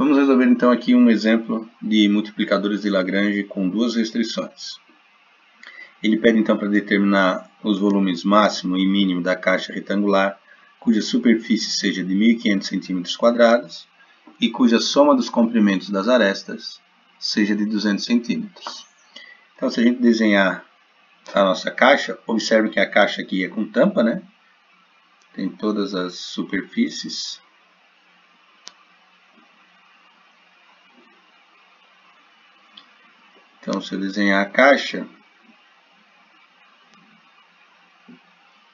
Vamos resolver então aqui um exemplo de multiplicadores de Lagrange com duas restrições. Ele pede então para determinar os volumes máximo e mínimo da caixa retangular, cuja superfície seja de 1.500 cm² e cuja soma dos comprimentos das arestas seja de 200 cm. Então, se a gente desenhar a nossa caixa, observe que a caixa aqui é com tampa, né? Tem todas as superfícies. Então, se eu desenhar a caixa,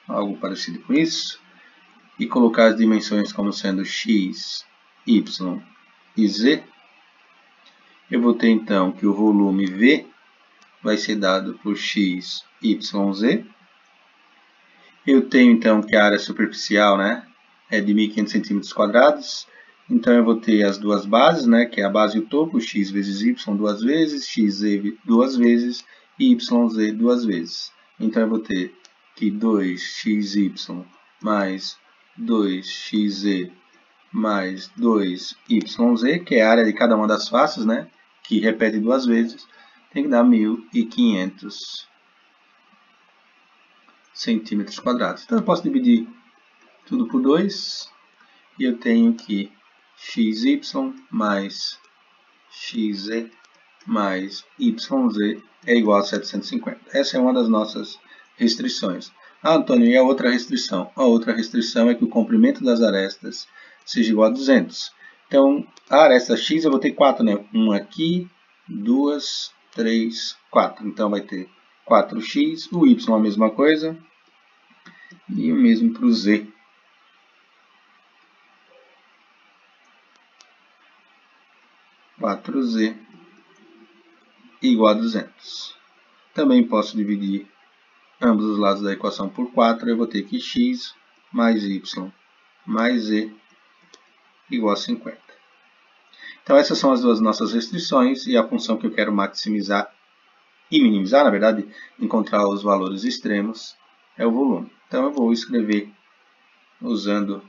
algo parecido com isso, e colocar as dimensões como sendo x, y e z, eu vou ter então que o volume V vai ser dado por x, y, z. Eu tenho então que a área superficial, né, é de 1.500 cm². Então eu vou ter as duas bases, né, que é a base e o topo, x vezes y duas vezes, xz duas vezes e yz duas vezes. Então eu vou ter que 2xy mais 2xz mais 2yz, que é a área de cada uma das faces, né, que repete duas vezes, tem que dar 1.500 cm². Então eu posso dividir tudo por 2 e eu tenho que xy mais xz mais yz é igual a 750. Essa é uma das nossas restrições. Ah, Antônio, e a outra restrição? A outra restrição é que o comprimento das arestas seja igual a 200. Então, a aresta x eu vou ter 4, né? Uma aqui, 2, 3, 4. Então, vai ter 4x, o y a mesma coisa, e o mesmo para o z. z igual a 200. Também posso dividir ambos os lados da equação por 4. Eu vou ter que x mais y mais z igual a 50. Então essas são as duas nossas restrições e a função que eu quero maximizar e minimizar, na verdade, encontrar os valores extremos, é o volume. Então eu vou escrever usando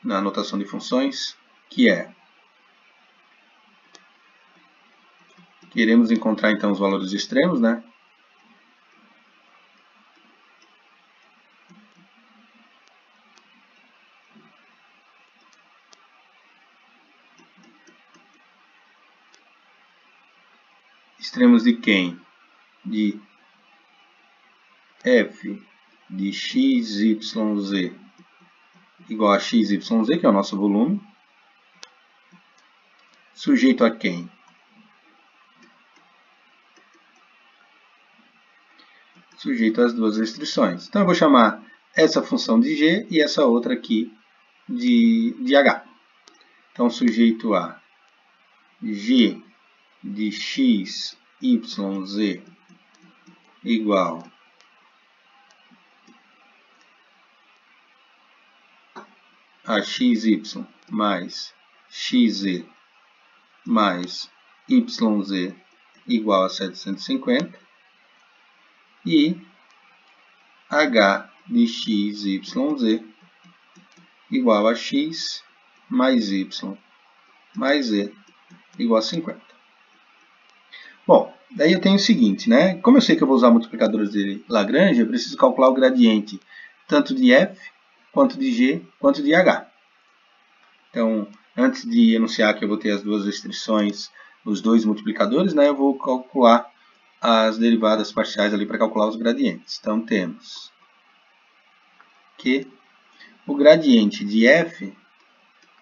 na notação de funções, que é: queremos encontrar então os valores extremos, né? Extremos de quem? De f de x, y, z igual a x, y, z, que é o nosso volume, sujeito a quem? Sujeito às duas restrições. Então eu vou chamar essa função de g e essa outra aqui de h. Então sujeito a g de x, y, z igual a xy mais xz mais yz igual a 750 e h de x, y, z igual a x mais y mais z igual a 50. Bom, daí eu tenho o seguinte, né? Como eu sei que eu vou usar multiplicadores de Lagrange, eu preciso calcular o gradiente tanto de f, quanto de g, quanto de h. Então, antes de enunciar que eu vou ter as duas restrições, os dois multiplicadores, né, eu vou calcular as derivadas parciais ali para calcular os gradientes. Então, temos que o gradiente de f,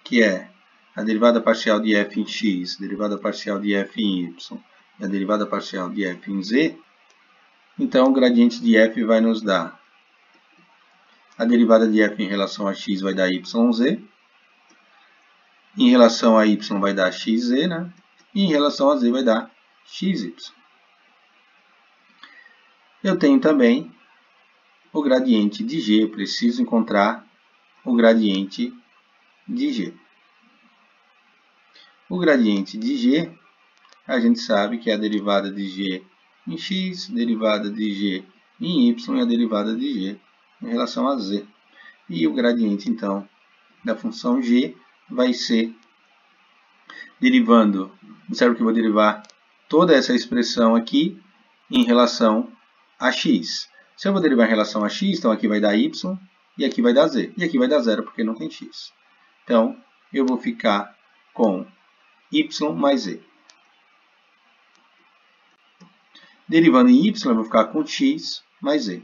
que é a derivada parcial de f em x, derivada parcial de f em y e a derivada parcial de f em z, então o gradiente de f vai nos dar a derivada de f em relação a x vai dar yz, em relação a y vai dar xz, né? E em relação a z vai dar xy. Eu tenho também o gradiente de g, eu preciso encontrar o gradiente de g. O gradiente de g, a gente sabe que é a derivada de g em x, derivada de g em y e a derivada de g em relação a z. E o gradiente, então, da função g vai ser derivando, observe que eu vou derivar toda essa expressão aqui em relação a x. Se eu vou derivar em relação a x, então aqui vai dar y e aqui vai dar z. E aqui vai dar zero porque não tem x. Então, eu vou ficar com y mais z. Derivando em y, eu vou ficar com x mais z.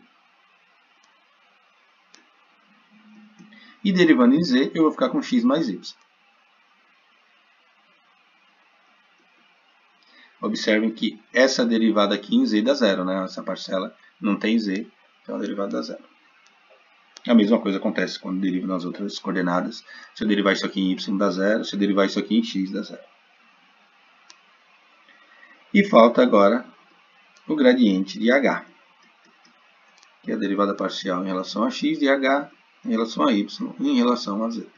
E derivando em z, eu vou ficar com x mais y. Observem que essa derivada aqui em z dá zero, né? Essa parcela não tem z, então a derivada dá zero. A mesma coisa acontece quando deriva nas outras coordenadas. Se eu derivar isso aqui em y dá zero, se eu derivar isso aqui em x dá zero. E falta agora o gradiente de h, que é a derivada parcial em relação a x de h em relação a y e em relação a z.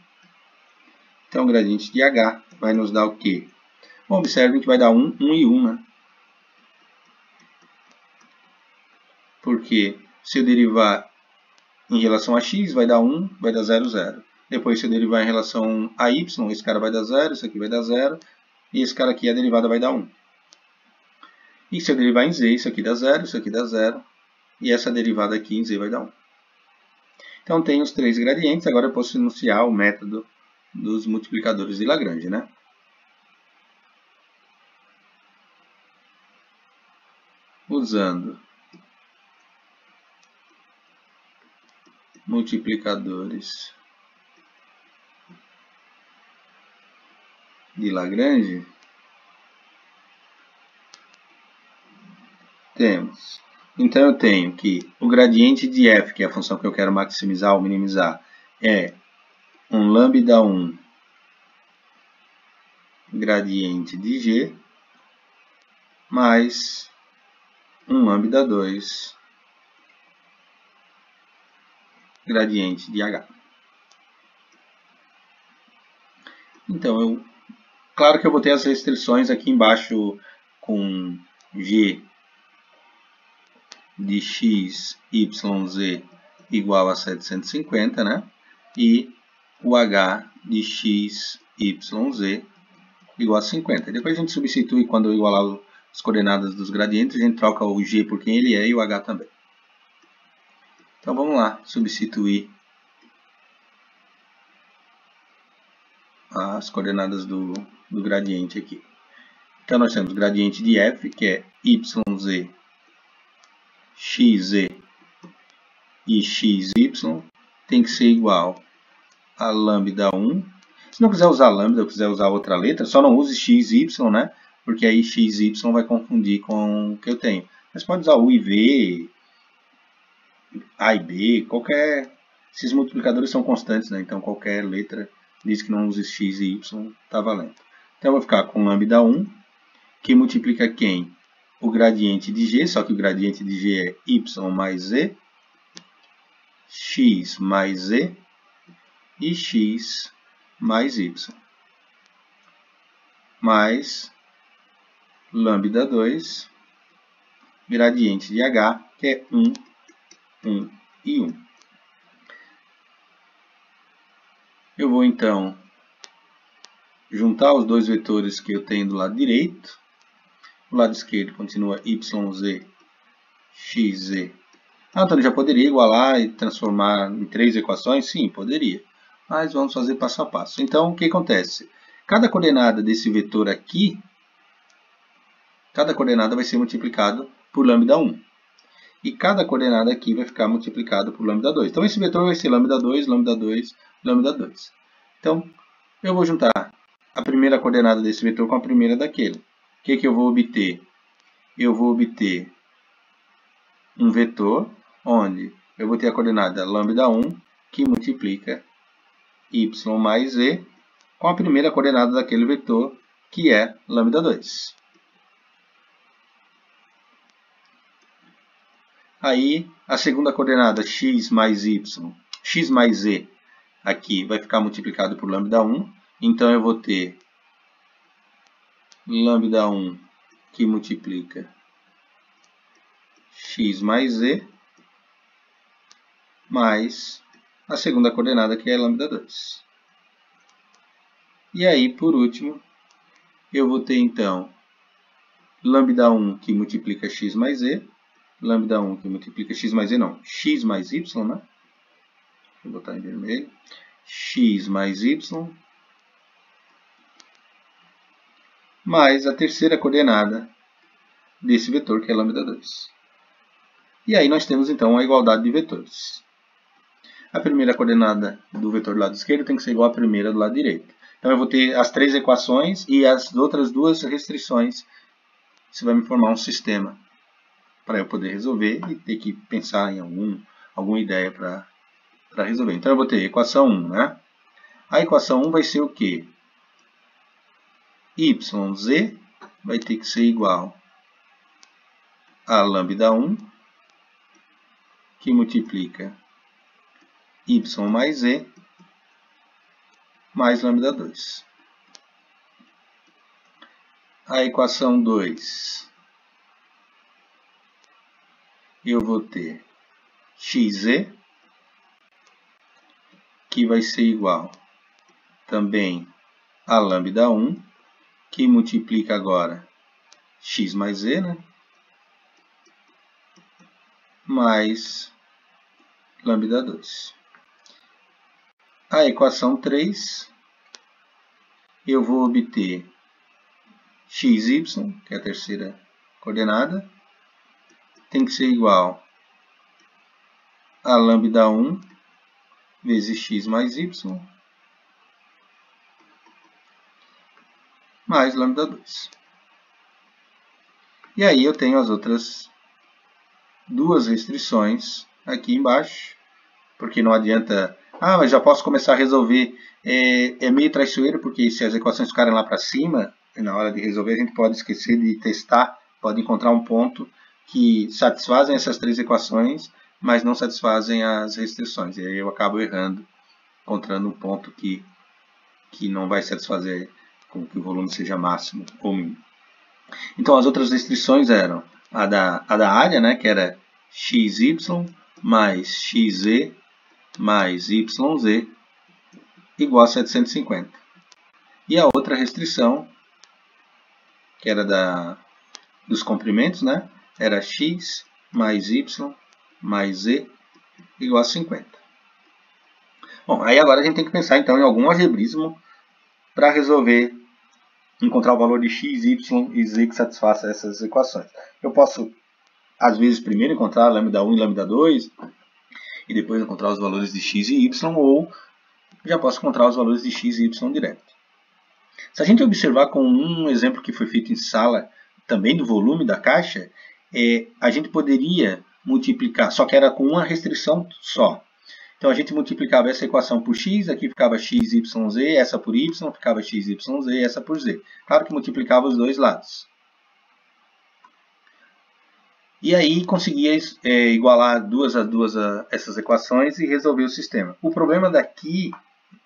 Então o gradiente de h vai nos dar o quê? Bom, observem que vai dar 1, 1 e 1, né? Porque se eu derivar em relação a x, vai dar 1, vai dar 0, 0. Depois, se eu derivar em relação a y, esse cara vai dar 0, esse aqui vai dar 0. E esse cara aqui, a derivada vai dar 1. E se eu derivar em z, isso aqui dá 0, isso aqui dá 0. E essa derivada aqui em z vai dar 1. Então, tem os três gradientes. Agora eu posso enunciar o método dos multiplicadores de Lagrange, né? Usando multiplicadores de Lagrange, temos. Então eu tenho que o gradiente de f, que é a função que eu quero maximizar ou minimizar, é um lambda 1 gradiente de g mais um lambda 2 gradiente de h. Então, claro que eu vou ter as restrições aqui embaixo com g de x, y, z igual a 750, né? E o h de x, y, z igual a 50. Depois a gente substitui, quando eu igualar as coordenadas dos gradientes, a gente troca o g por quem ele é e o h também. Então vamos lá, substituir as coordenadas do gradiente aqui. Então nós temos o gradiente de f, que é yz, xz e xy, tem que ser igual a lambda 1. Se não quiser usar lambda, quiser usar outra letra, só não use xy, né? Porque aí xy vai confundir com o que eu tenho. Mas pode usar u e v, a e b, qualquer... Esses multiplicadores são constantes, né? Então qualquer letra diz que não use x e y, está valendo. Então eu vou ficar com lambda 1, que multiplica quem? O gradiente de g, só que o gradiente de g é y mais z, x mais z e x mais y, mais lambda 2, gradiente de h, que é 1, 1 e 1. Eu vou, então, juntar os dois vetores que eu tenho do lado direito. Do lado esquerdo continua yz, xz. Ah, então, já poderia igualar e transformar em três equações? Sim, poderia. Mas vamos fazer passo a passo. Então, o que acontece? Cada coordenada desse vetor aqui, cada coordenada vai ser multiplicado por lambda 1. E cada coordenada aqui vai ficar multiplicado por lambda 2. Então, esse vetor vai ser lambda 2, lambda 2, lambda 2. Então, eu vou juntar a primeira coordenada desse vetor com a primeira daquele. O que eu vou obter? Eu vou obter um vetor onde eu vou ter a coordenada lambda 1 que multiplica y mais z com a primeira coordenada daquele vetor, que é lambda 2. Aí, a segunda coordenada, x mais y, x mais z, aqui vai ficar multiplicado por lambda 1. Então, eu vou ter lambda 1 que multiplica x mais z, mais a segunda coordenada, que é lambda 2. E aí, por último, eu vou ter então lambda 1 que multiplica x mais z, lambda 1 que multiplica x mais z não, x mais y, né? Vou botar em vermelho, x mais y, mais a terceira coordenada desse vetor, que é lambda 2. E aí nós temos então a igualdade de vetores. A primeira coordenada do vetor do lado esquerdo tem que ser igual à primeira do lado direito. Então eu vou ter as três equações e as outras duas restrições. Isso vai me formar um sistema para eu poder resolver e ter que pensar em alguma ideia para resolver. Então eu vou ter equação 1, né? A equação 1 vai ser o quê? YZ vai ter que ser igual a lambda 1, que multiplica y mais z, mais lambda 2. A equação 2, eu vou ter xz, que vai ser igual também a lambda 1, que multiplica agora x mais z, né? Mais lambda 2. A equação 3, eu vou obter xy, que é a terceira coordenada, tem que ser igual a lambda 1 vezes x mais y, mais lambda 2. E aí eu tenho as outras duas restrições aqui embaixo, porque não adianta... Ah, mas já posso começar a resolver. É meio traiçoeiro, porque se as equações ficarem lá para cima, na hora de resolver a gente pode esquecer de testar, pode encontrar um ponto que satisfazem essas três equações, mas não satisfazem as restrições. E aí eu acabo errando, encontrando um ponto que não vai satisfazer com que o volume seja máximo ou mínimo. Então as outras restrições eram a da área, né, que era xy mais xz mais yz igual a 750. E a outra restrição, que era dos comprimentos, né, era x mais y mais z igual a 50. Bom, aí agora a gente tem que pensar então em algum algebrismo para resolver, encontrar o valor de x, y e z que satisfaça essas equações. Eu posso, às vezes, primeiro encontrar lambda 1 e lambda 2, e depois encontrar os valores de x e y, ou já posso encontrar os valores de x e y direto. Se a gente observar com um exemplo que foi feito em sala, também do volume da caixa, a gente poderia multiplicar, só que era com uma restrição só. Então a gente multiplicava essa equação por x, aqui ficava x, y, z, essa por y, ficava x, y, z, essa por z. Claro que multiplicava os dois lados. E aí conseguia igualar duas a essas equações e resolver o sistema. O problema daqui,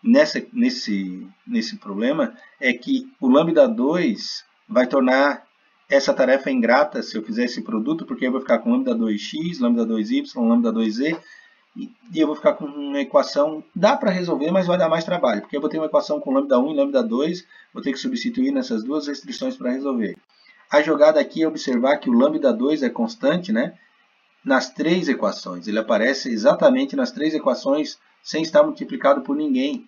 nesse problema, é que o lambda 2 vai tornar essa tarefa ingrata se eu fizer esse produto, porque eu vou ficar com lambda 2x, lambda 2y, lambda 2z, e eu vou ficar com uma equação, dá para resolver, mas vai dar mais trabalho, porque eu vou ter uma equação com lambda 1 e lambda 2, vou ter que substituir nessas duas restrições para resolver. A jogada aqui é observar que o lambda 2 é constante, né, nas três equações. Ele aparece exatamente nas três equações sem estar multiplicado por ninguém,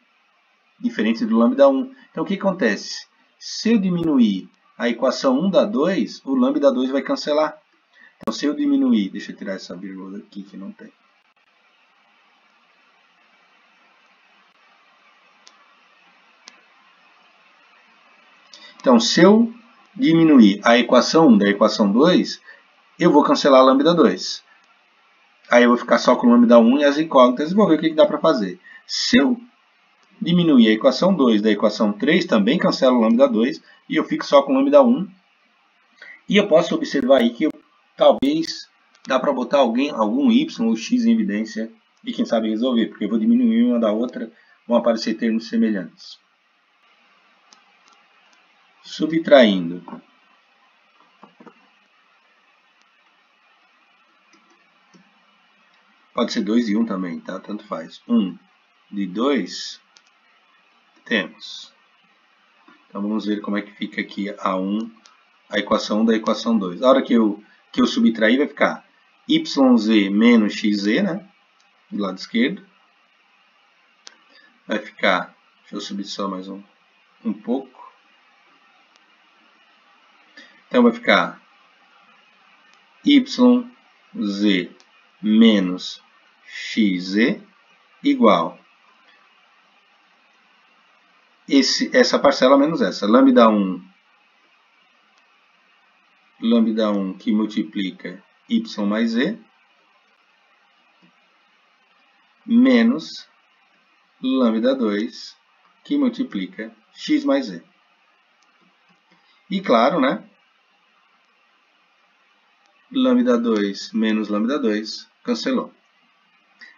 diferente do lambda 1. Então o que acontece? Se eu diminuir a equação 1 da 2, o lambda 2 vai cancelar. Então se eu diminuir, deixa eu tirar essa vírgula aqui que não tem. Então se eu diminuir a equação 1 da equação 2, eu vou cancelar a lambda 2. Aí eu vou ficar só com lambda 1 e as incógnitas e vou ver o que dá para fazer. Se eu diminuir a equação 2 da equação 3, também cancelo o lambda 2 e eu fico só com lambda 1. E eu posso observar aí que talvez dá para botar algum y ou x em evidência e quem sabe resolver, porque eu vou diminuir uma da outra, vão aparecer termos semelhantes. Subtraindo pode ser 2 e 1 também, tá? Tanto faz. 1 de 2 temos Então vamos ver como é que fica aqui a equação 1 da equação 2. A hora que eu subtrair vai ficar yz menos xz, né? Do lado esquerdo. Vai ficar, deixa eu subir só mais um pouco. Então vai ficar yz menos xz igual essa parcela menos essa. Lambda 1 que multiplica y mais z menos lambda 2 que multiplica x mais z. E claro, né? Lambda 2 menos lambda 2 cancelou.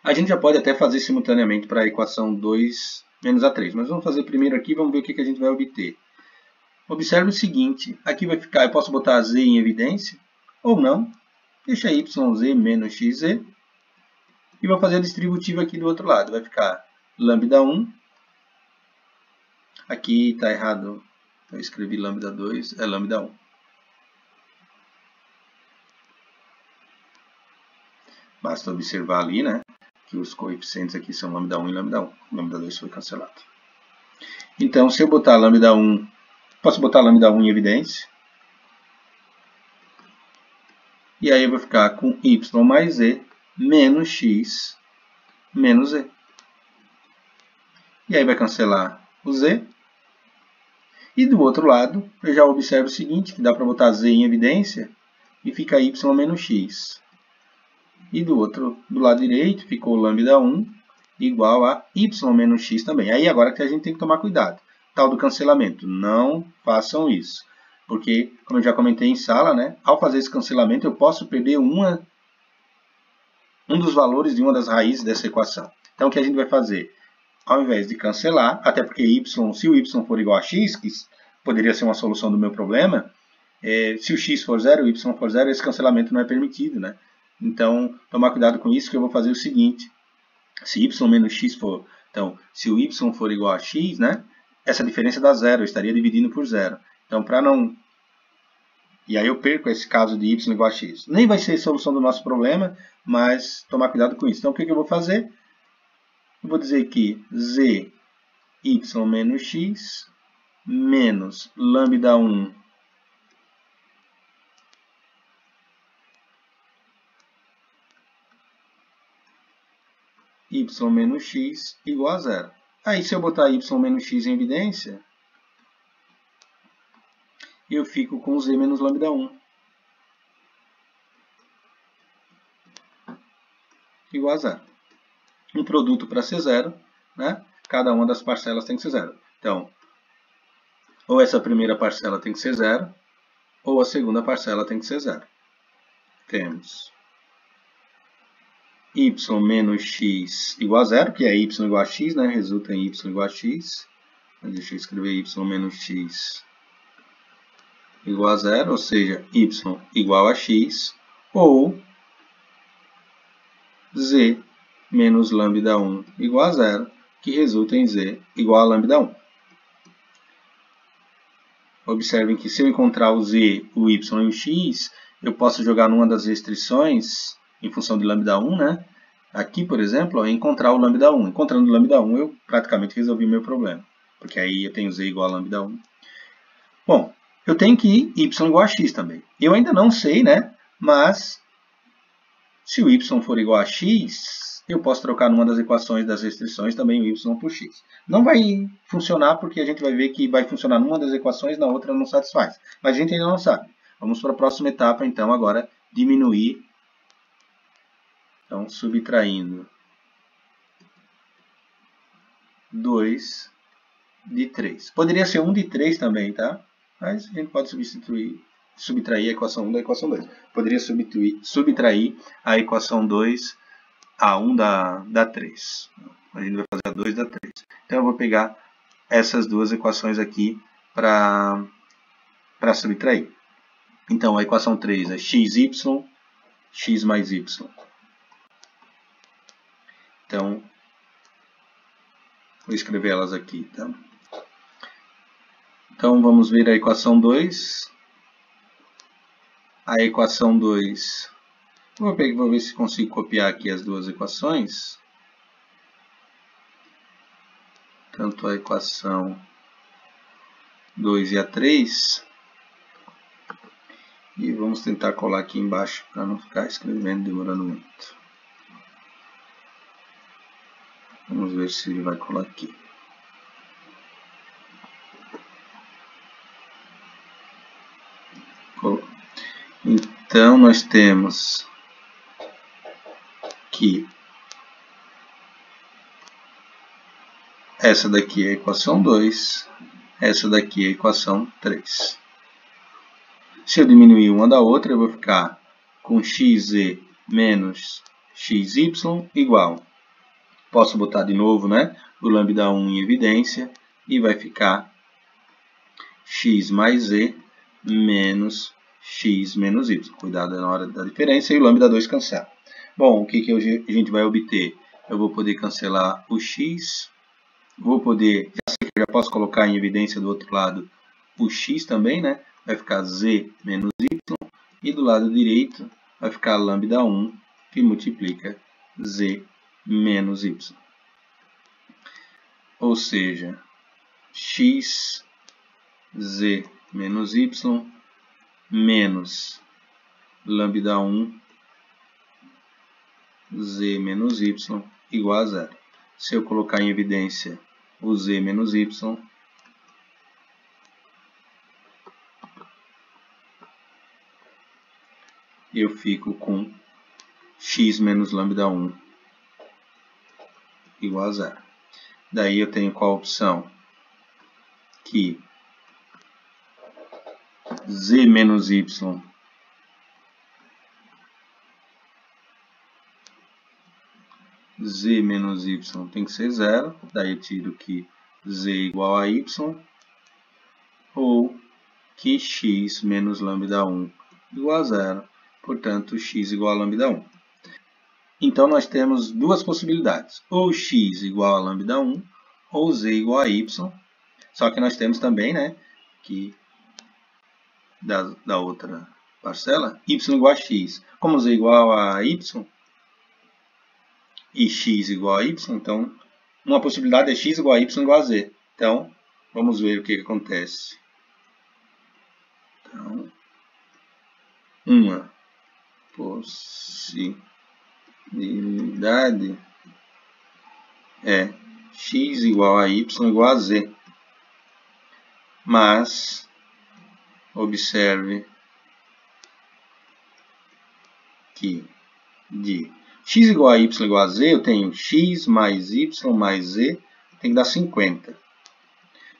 A gente já pode até fazer simultaneamente para a equação 2 menos a 3, mas vamos fazer primeiro aqui e vamos ver o que a gente vai obter. Observe o seguinte, aqui vai ficar, eu posso botar z em evidência, ou não, deixa yz menos xz, e vou fazer a distributiva aqui do outro lado, vai ficar lambda 1, aqui está errado, eu escrevi lambda 2, é lambda 1. Basta observar ali, né, que os coeficientes aqui são lambda 1 e lambda 1, lambda 2 foi cancelado. Então, se eu botar lambda 1, posso botar lambda 1 em evidência, e aí eu vou ficar com y mais z menos x menos z. E aí vai cancelar o z. E do outro lado, eu já observo o seguinte, que dá para botar z em evidência e fica y menos x. E do lado direito ficou lambda 1 igual a y menos x também. Aí agora que a gente tem que tomar cuidado. Tal do cancelamento, não façam isso. Porque, como eu já comentei em sala, né, ao fazer esse cancelamento eu posso perder um dos valores de uma das raízes dessa equação. Então o que a gente vai fazer? Ao invés de cancelar, até porque se o y for igual a x, que poderia ser uma solução do meu problema, se o x for 0 e o y for 0, esse cancelamento não é permitido, né? Então, tomar cuidado com isso, que eu vou fazer o seguinte. Se y menos x for... Então, se o y for igual a x, né? Essa diferença dá 0, eu estaria dividindo por 0. Então, para não... E aí eu perco esse caso de y igual a x. Nem vai ser a solução do nosso problema, mas tomar cuidado com isso. Então, o que eu vou fazer? Eu vou dizer que z y menos x menos lambda 1 y menos x igual a 0. Aí, se eu botar y menos x em evidência, eu fico com z menos lambda 1 igual a 0. Um produto para ser 0, né? Cada uma das parcelas tem que ser 0. Então, ou essa primeira parcela tem que ser 0, ou a segunda parcela tem que ser 0. Temos y menos x igual a 0, que é y igual a x, né? Resulta em y igual a x. Deixa eu escrever y menos x igual a 0, ou seja, y igual a x, ou z menos lambda 1 igual a 0, que resulta em z igual a lambda 1. Observem que se eu encontrar o z, o y e o x, eu posso jogar numa das restrições, em função de lambda 1, né? Aqui, por exemplo, encontrar o lambda 1. Encontrando o lambda 1, eu praticamente resolvi o meu problema, porque aí eu tenho z igual a lambda 1. Bom, eu tenho que y igual a x também. Eu ainda não sei, né? Mas se o y for igual a x, eu posso trocar numa das equações das restrições também o y por x. Não vai funcionar porque a gente vai ver que vai funcionar numa das equações, na outra não satisfaz. Mas a gente ainda não sabe. Vamos para a próxima etapa, então, agora diminuir. Então, subtraindo 2 de 3. Poderia ser 1 de 3 também, tá? Mas a gente pode subtrair a equação 1 da equação 2. Poderia subtrair a equação 2 a 1 da 3. A gente vai fazer a 2 da 3. Então eu vou pegar essas duas equações aqui para subtrair. Então a equação 3 é xy, x mais y. Então, vou escrever elas aqui. Tá? Então, vamos ver a equação 2. A equação 2... Vou ver se consigo copiar aqui as duas equações. Tanto a equação 2 e a 3. E vamos tentar colar aqui embaixo para não ficar escrevendo demorando muito. Vamos ver se ele vai colar aqui. Então, nós temos que essa daqui é a equação 2, essa daqui é a equação 3. Se eu diminuir uma da outra, eu vou ficar com xz menos xy igual. Posso botar de novo, né, o lambda 1 em evidência e vai ficar x mais z menos x menos y. Cuidado na hora da diferença e o lambda 2 cancela. Bom, o que a gente vai obter? Eu vou poder cancelar o x, vou poder, já posso colocar em evidência do outro lado o x também, né? Vai ficar z menos y, e do lado direito vai ficar lambda 1, que multiplica z menos y. Ou seja, x, z menos y, menos lambda 1, z menos y, igual a zero. Se eu colocar em evidência o z menos y, eu fico com x menos lambda 1 igual a zero. Daí eu tenho qual opção? Que z menos y tem que ser zero. Daí eu tiro que z igual a y, ou que x menos lambda 1 igual a zero. Portanto, x igual a lambda 1. Então, nós temos duas possibilidades. Ou x igual a lambda 1, ou z igual a y. Só que nós temos também, né, que da outra parcela, y igual a x. Como z igual a y e x igual a y, então, uma possibilidade é x igual a y igual a z. Então, vamos ver o que acontece. Então, uma possibilidade é x igual a y igual a z. Mas, observe que de x igual a y igual a z, eu tenho x mais y mais z, tem que dar 50.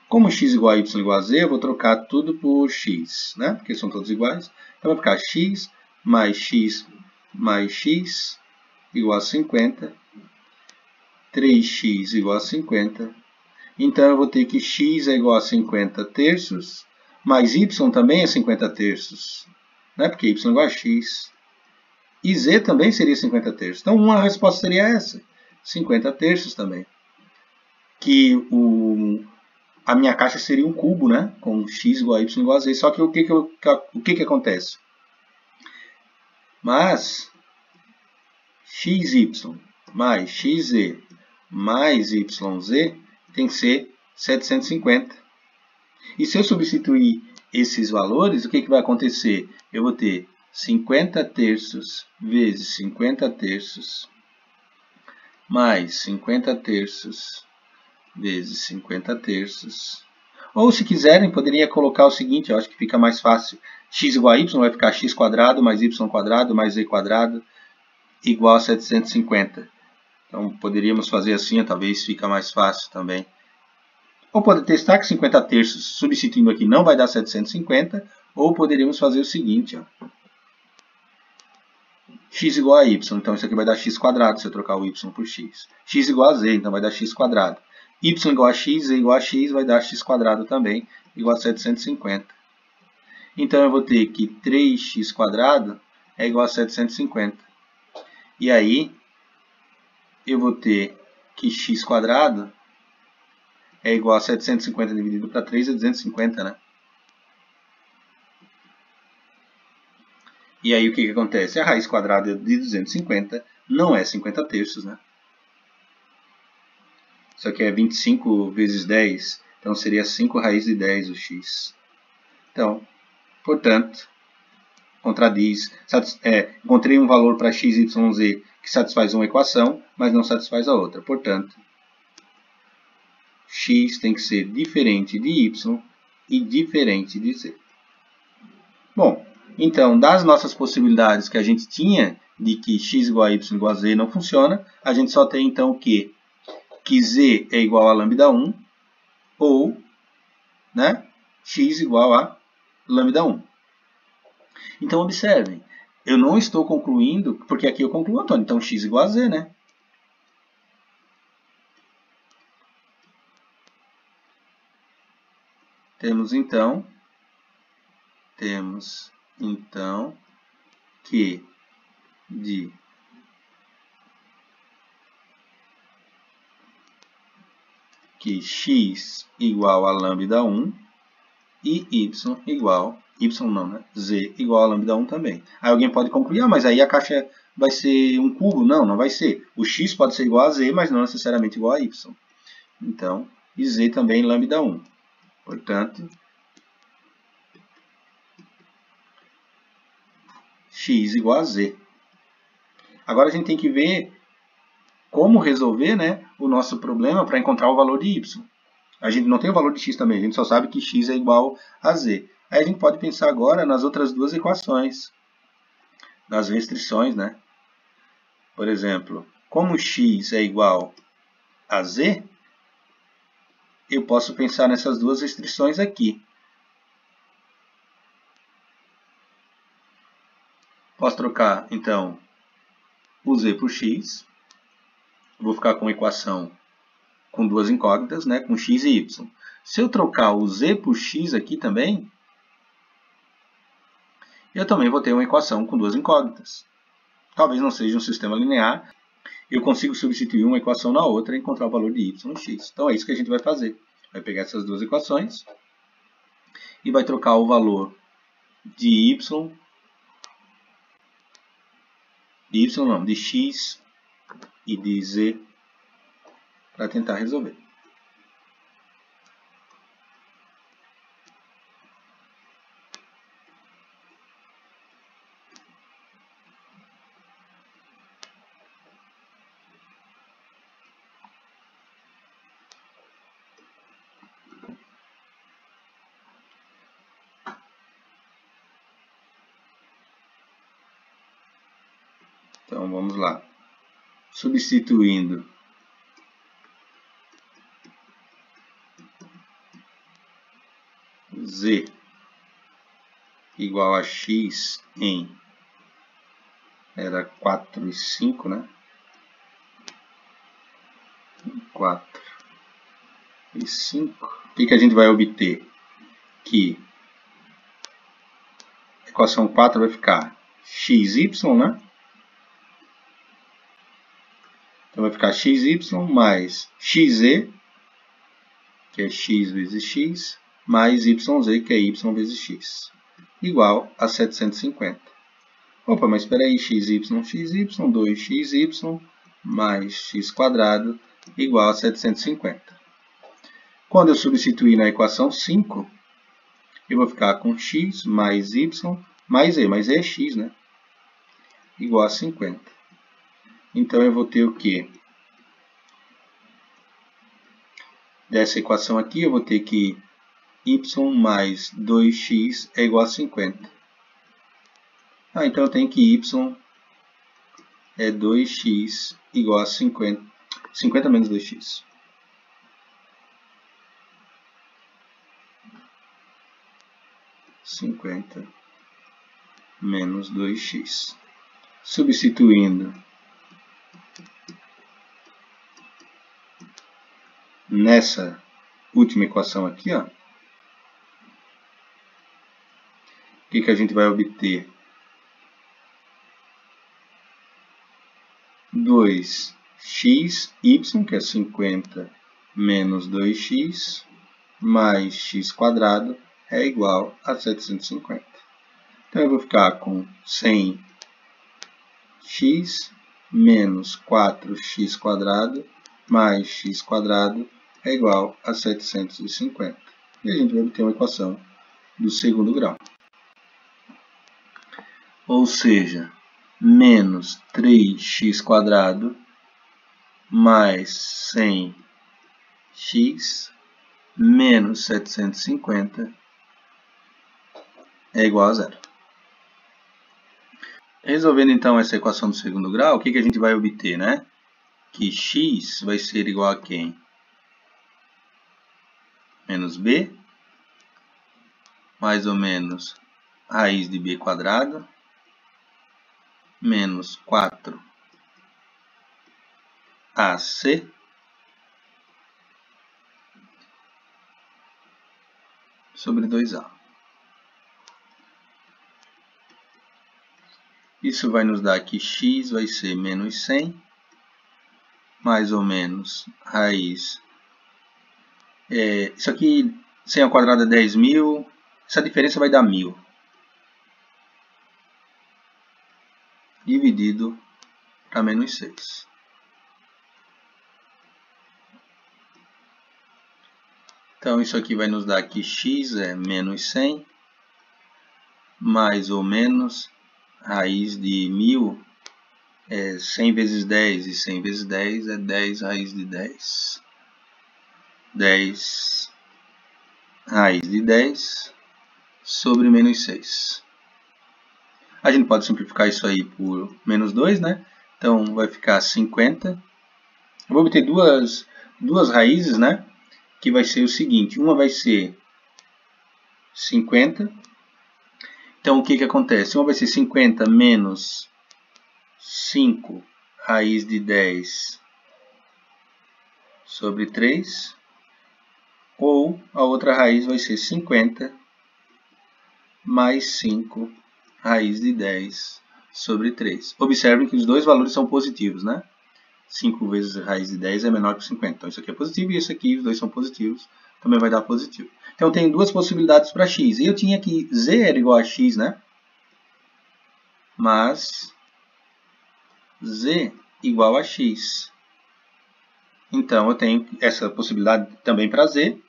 Como x igual a y igual a z, eu vou trocar tudo por x, né? Porque são todos iguais. Então, vai ficar x mais x mais x igual a 50. 3x igual a 50. Então, eu vou ter que x é igual a 50 terços, mais y também é 50 terços, né? Porque y é igual a x. E z também seria 50 terços. Então, uma resposta seria essa, 50 terços também. Que a minha caixa seria um cubo, né? Com x igual a y igual a z. Só que o que acontece? Mas xy mais xz mais yz tem que ser 750. E se eu substituir esses valores, o que vai acontecer? Eu vou ter 50 terços vezes 50 terços mais 50 terços vezes 50 terços. Ou, se quiserem, poderia colocar o seguinte, eu acho que fica mais fácil. X igual a y vai ficar x quadrado mais y quadrado mais z quadrado igual a 750. Então, poderíamos fazer assim, talvez fica mais fácil também. Ou pode testar que 50 terços, substituindo aqui, não vai dar 750. Ou poderíamos fazer o seguinte, ó. X igual a y, então isso aqui vai dar x quadrado se eu trocar o y por x. X igual a z, então vai dar x quadrado. Y igual a x, z igual a x, vai dar x quadrado também, igual a 750. Então, eu vou ter que 3x quadrado é igual a 750. E aí, eu vou ter que x quadrado é igual a 750 dividido para 3 é 250, né? E aí o que acontece? A raiz quadrada de 250 não é 50 terços, né? Isso aqui é 25 vezes 10, então seria 5 raiz de 10 o x. Então, portanto, contradiz, encontrei um valor para x, y, z que satisfaz uma equação, mas não satisfaz a outra. Portanto, x tem que ser diferente de y e diferente de z. Bom, então, das nossas possibilidades que a gente tinha de que x igual a y igual a z não funciona, a gente só tem então o quê? Que z é igual a lambda 1 ou, né, x igual a lambda 1. Então, observem, eu não estou concluindo, porque aqui eu concluo, Antônio, então x igual a z, né? Temos então que x igual a lambda 1 e y igual, z igual a lambda 1 também. Aí alguém pode concluir, mas aí a caixa vai ser um cubo. Não, não vai ser. O x pode ser igual a z, mas não necessariamente igual a y. Então, e z também lambda 1. Portanto, x igual a z. Agora a gente tem que ver como resolver, né, o nosso problema para encontrar o valor de y. A gente não tem o valor de x também, a gente só sabe que x é igual a z. Aí a gente pode pensar agora nas outras duas equações, nas restrições, né? Por exemplo, como x é igual a z, eu posso pensar nessas duas restrições aqui. Posso trocar, então, o z por x. Vou ficar com uma equação com duas incógnitas, né, com x e y. Se eu trocar o z por x aqui também, eu também vou ter uma equação com duas incógnitas. Talvez não seja um sistema linear, eu consigo substituir uma equação na outra e encontrar o valor de y e x. Então é isso que a gente vai fazer. Vai pegar essas duas equações e vai trocar o valor de de x e de z para tentar resolver. Então vamos lá. Substituindo z igual a x em, era 4 e 5, né? 4 e 5. O que a gente vai obter? Que a equação 4 vai ficar xy, né? Então vai ficar xy mais xz, que é x vezes x, mais yz, que é y vezes x, igual a 750. Opa, mas espera aí, xy, 2xy mais x quadrado igual a 750. Quando eu substituir na equação 5, eu vou ficar com x mais y mais e, mas e é x, né? Igual a 50. Então eu vou ter o quê? Dessa equação aqui, eu vou ter que y mais 2x é igual a 50. Então eu tenho que y é 2x igual a 50. 50 menos 2x. Menos 2x. Substituindo nessa última equação aqui, ó, o que a gente vai obter? 2xy, que é 50 menos 2x mais x quadrado é igual a 750. Então, eu vou ficar com 100x menos 4x quadrado mais x quadrado é igual a 750. E a gente vai obter uma equação do segundo grau. Ou seja, menos 3x quadrado mais 100x menos 750 é igual a zero. Resolvendo então essa equação do segundo grau, o que a gente vai obter, né? Que x vai ser igual a quem? Menos b, mais ou menos raiz de b quadrado, menos 4ac sobre 2a. Isso vai nos dar que x vai ser menos 100, mais ou menos raiz. Isso aqui, 100 ao quadrado é 10.000, essa diferença vai dar 1.000. Dividido para menos 6. Então, isso aqui vai nos dar que x é menos 100, mais ou menos raiz de 1.000 é 100 vezes 10, e 100 vezes 10 é 10 raiz de 10. 10 raiz de 10 sobre menos 6. A gente pode simplificar isso aí por menos 2, né? Então, vai ficar 50. Eu vou obter duas raízes, né? Que vai ser o seguinte. Uma vai ser 50. Então, o que acontece? Uma vai ser 50 menos 5 raiz de 10 sobre 3. Ou a outra raiz vai ser 50 mais 5 raiz de 10 sobre 3. Observem que os dois valores são positivos, né? 5 vezes raiz de 10 é menor que 50. Então, isso aqui é positivo e isso aqui, os dois são positivos, também vai dar positivo. Então, tem duas possibilidades para x. E eu tinha que z era igual a x, né? Mas z igual a x. Então, eu tenho essa possibilidade também para z.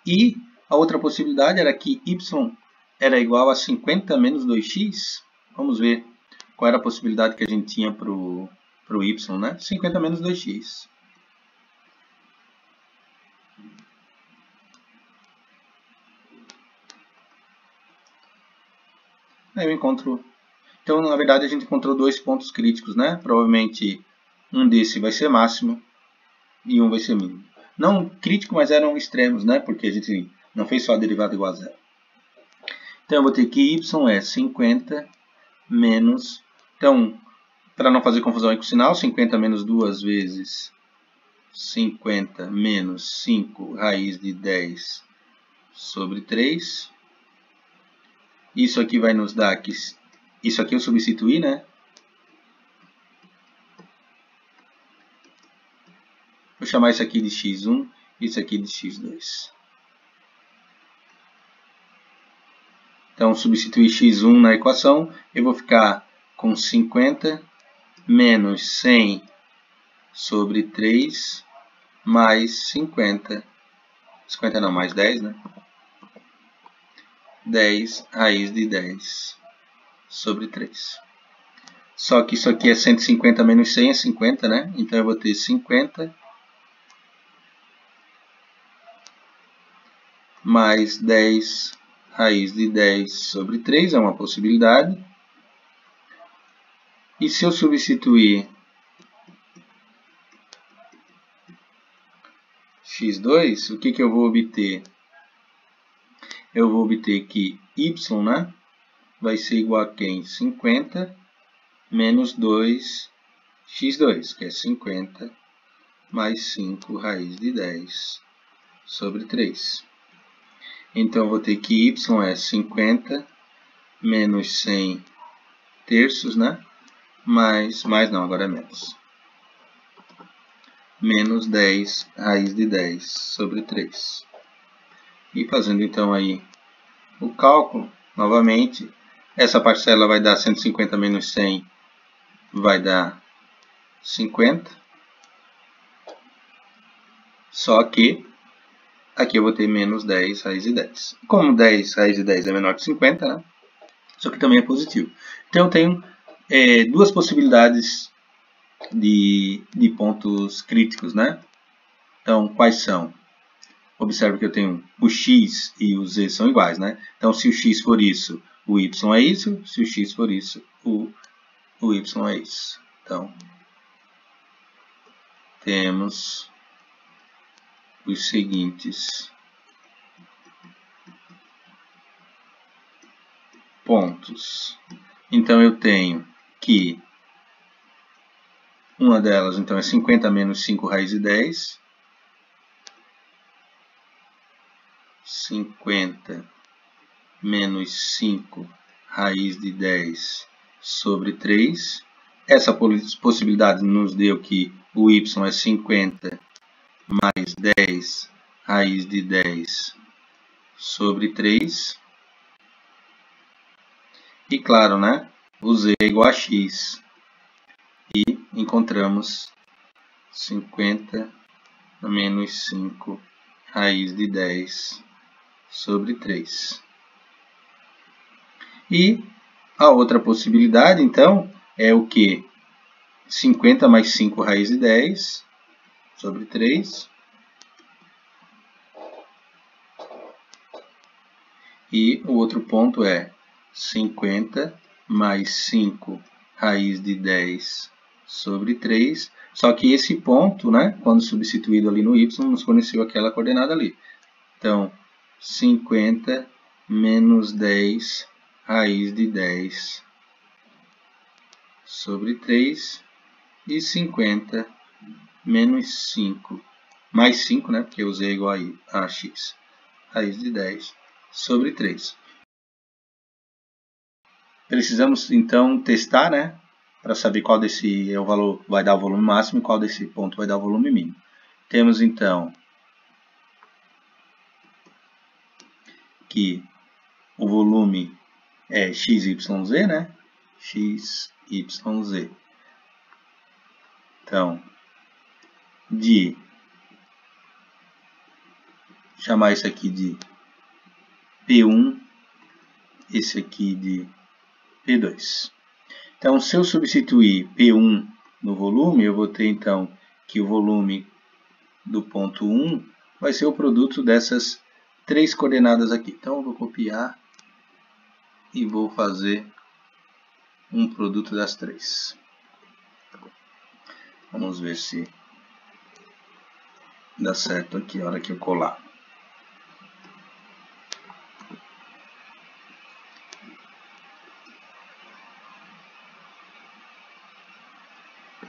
E a outra possibilidade era que y era igual a 50 menos 2x. Vamos ver qual era a possibilidade que a gente tinha para o y, né? 50 menos 2x. Aí eu encontro... Então, na verdade, a gente encontrou dois pontos críticos, né? Provavelmente um desse vai ser máximo e um vai ser mínimo. Não crítico, mas eram extremos, né? Porque a gente não fez só a derivada igual a zero. Então, eu vou ter que y é 50 menos... Então, para não fazer confusão aí com o sinal, 50 menos 2 vezes 50 menos 5 raiz de 10 sobre 3. Isso aqui vai nos dar que... Isso aqui eu substituí, né? Vou chamar isso aqui de x1 e isso aqui de x2. Então, substituir x1 na equação, eu vou ficar com 50 menos 100 sobre 3 mais 50. 50 não, mais 10, né? 10 raiz de 10 sobre 3. Só que isso aqui é 150 menos 100 é 50, né? Então, eu vou ter 50 mais 10 raiz de 10 sobre 3, é uma possibilidade. E se eu substituir x2, o que eu vou obter? Eu vou obter que y, né, vai ser igual a quem? 50 menos 2x2, que é 50 mais 5 raiz de 10 sobre 3. Então, eu vou ter que y é 50 menos 100 terços, né? Mais não, agora é menos. menos 10 raiz de 10 sobre 3. E fazendo então aí o cálculo, novamente, essa parcela vai dar 150 menos 100, vai dar 50. Só que aqui eu vou ter menos 10 raiz de 10. Como 10 raiz de 10 é menor que 50, né? Isso aqui também é positivo. Então eu tenho duas possibilidades de pontos críticos, né? Então, quais são? Observe que eu tenho o x e o z são iguais, né? Então, se o x for isso, o y é isso. Se o x for isso, o y é isso. Então, temos os seguintes pontos. Então, eu tenho que uma delas então, é 50 menos 5 raiz de 10. 50 menos 5 raiz de 10 sobre 3. Essa possibilidade nos deu que o y é 50 mais 10 raiz de 10 sobre 3. E claro, né? O z é igual a x. E encontramos 50 menos 5 raiz de 10 sobre 3. E a outra possibilidade, então, é o que? 50 mais 5 raiz de 10 sobre 3. E o outro ponto é 50 mais 5 raiz de 10 sobre 3. Só que esse ponto, né, quando substituído ali no y, nos forneceu aquela coordenada ali. Então, 50 menos 10 raiz de 10 sobre 3 e 50 menos 5, mais 5, né, porque eu usei igual a x, raiz de 10 sobre 3. Precisamos, então, testar, né, para saber qual desse é o valor vai dar o volume máximo e qual desse ponto vai dar o volume mínimo. Temos, então, que o volume é XYZ, né, XYZ. Então, de chamar isso aqui de P1, esse aqui de P2. Então, se eu substituir P1 no volume, eu vou ter então que o volume do ponto 1 vai ser o produto dessas três coordenadas aqui. Então, eu vou copiar e vou fazer um produto das três. Vamos ver se dá certo aqui na hora que eu colar.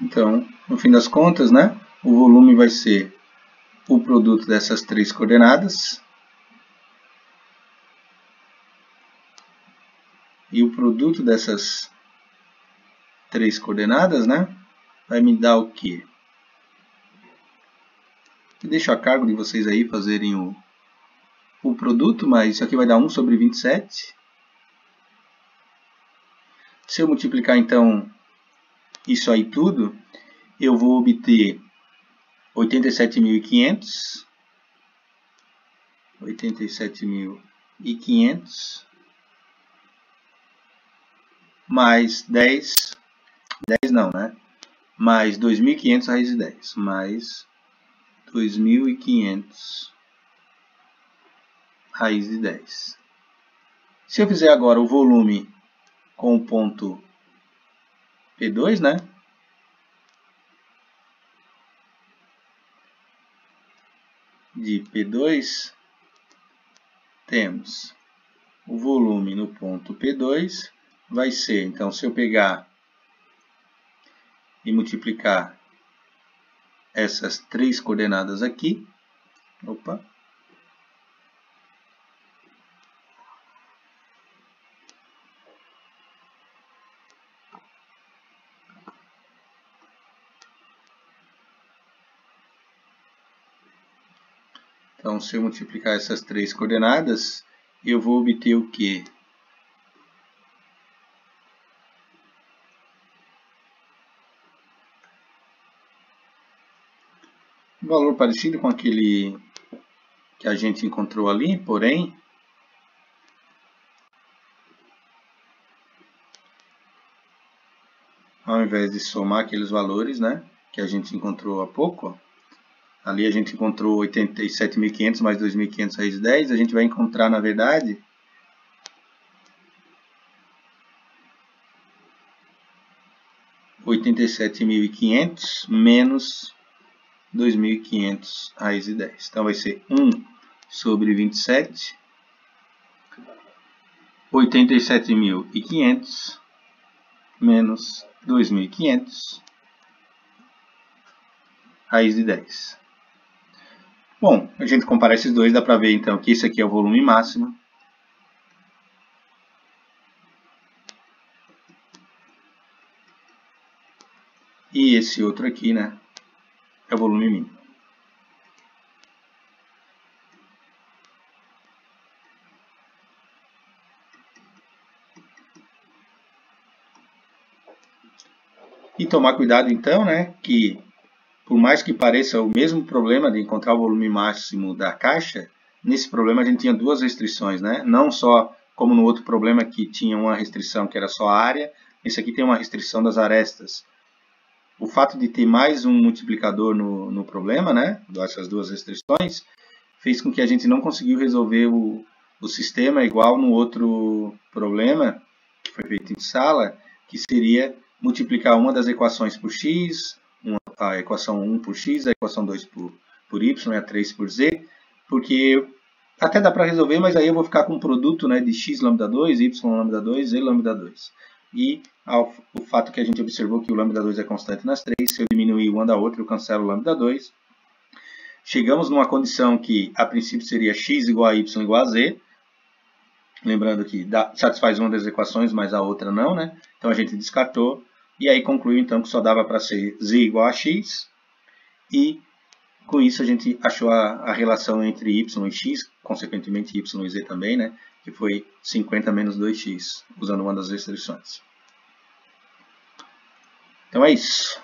Então, no fim das contas, né, o volume vai ser o produto dessas três coordenadas. E o produto dessas três coordenadas, né, vai me dar o quê? Eu deixo a cargo de vocês aí fazerem o produto, mas isso aqui vai dar 1 sobre 27. Se eu multiplicar, então, isso aí tudo, eu vou obter 87.500. 87.500 mais 10 não, né? Mais 2.500 raiz de 10. Mais 2.500 raiz de 10. Se eu fizer agora o volume com o ponto P2, né? De P2, temos o volume no ponto P2, vai ser, então, se eu pegar e multiplicar essas três coordenadas aqui, opa, Então, se eu multiplicar essas três coordenadas, eu vou obter o quê? Um valor parecido com aquele que a gente encontrou ali, porém, ao invés de somar aqueles valores, né, que a gente encontrou há pouco, ali a gente encontrou 87.500 mais 2.500 raiz de 10, a gente vai encontrar, na verdade, 87.500 menos 2.500 raiz de 10. Então vai ser 1 sobre 27, 87.500 menos 2.500 raiz de 10. Bom, a gente comparar esses dois, dá para ver então que esse aqui é o volume máximo. E esse outro aqui, né, é o volume mínimo. E tomar cuidado então, né, que por mais que pareça o mesmo problema de encontrar o volume máximo da caixa, nesse problema a gente tinha duas restrições, né? Não só como no outro problema que tinha uma restrição que era só a área, esse aqui tem uma restrição das arestas. O fato de ter mais um multiplicador no problema, né, dessas duas restrições, fez com que a gente não conseguiu resolver o sistema igual no outro problema, que foi feito em sala, que seria multiplicar uma das equações por x, a equação 1 por x, a equação 2 por y, a 3 por z, porque até dá para resolver, mas aí eu vou ficar com um produto, né, de x lambda 2, y lambda 2, z lambda 2. E o fato que a gente observou que o lambda 2 é constante nas três, se eu diminuir uma da outra, eu cancelo o lambda 2. Chegamos numa condição que, a princípio, seria x igual a y igual a z. Lembrando que satisfaz uma das equações, mas a outra não, né? Então a gente descartou. E aí concluiu então que só dava para ser z igual a x. E com isso a gente achou a relação entre y e x, consequentemente y e z também, né? Que foi 50 menos 2x, usando uma das restrições. Então é isso.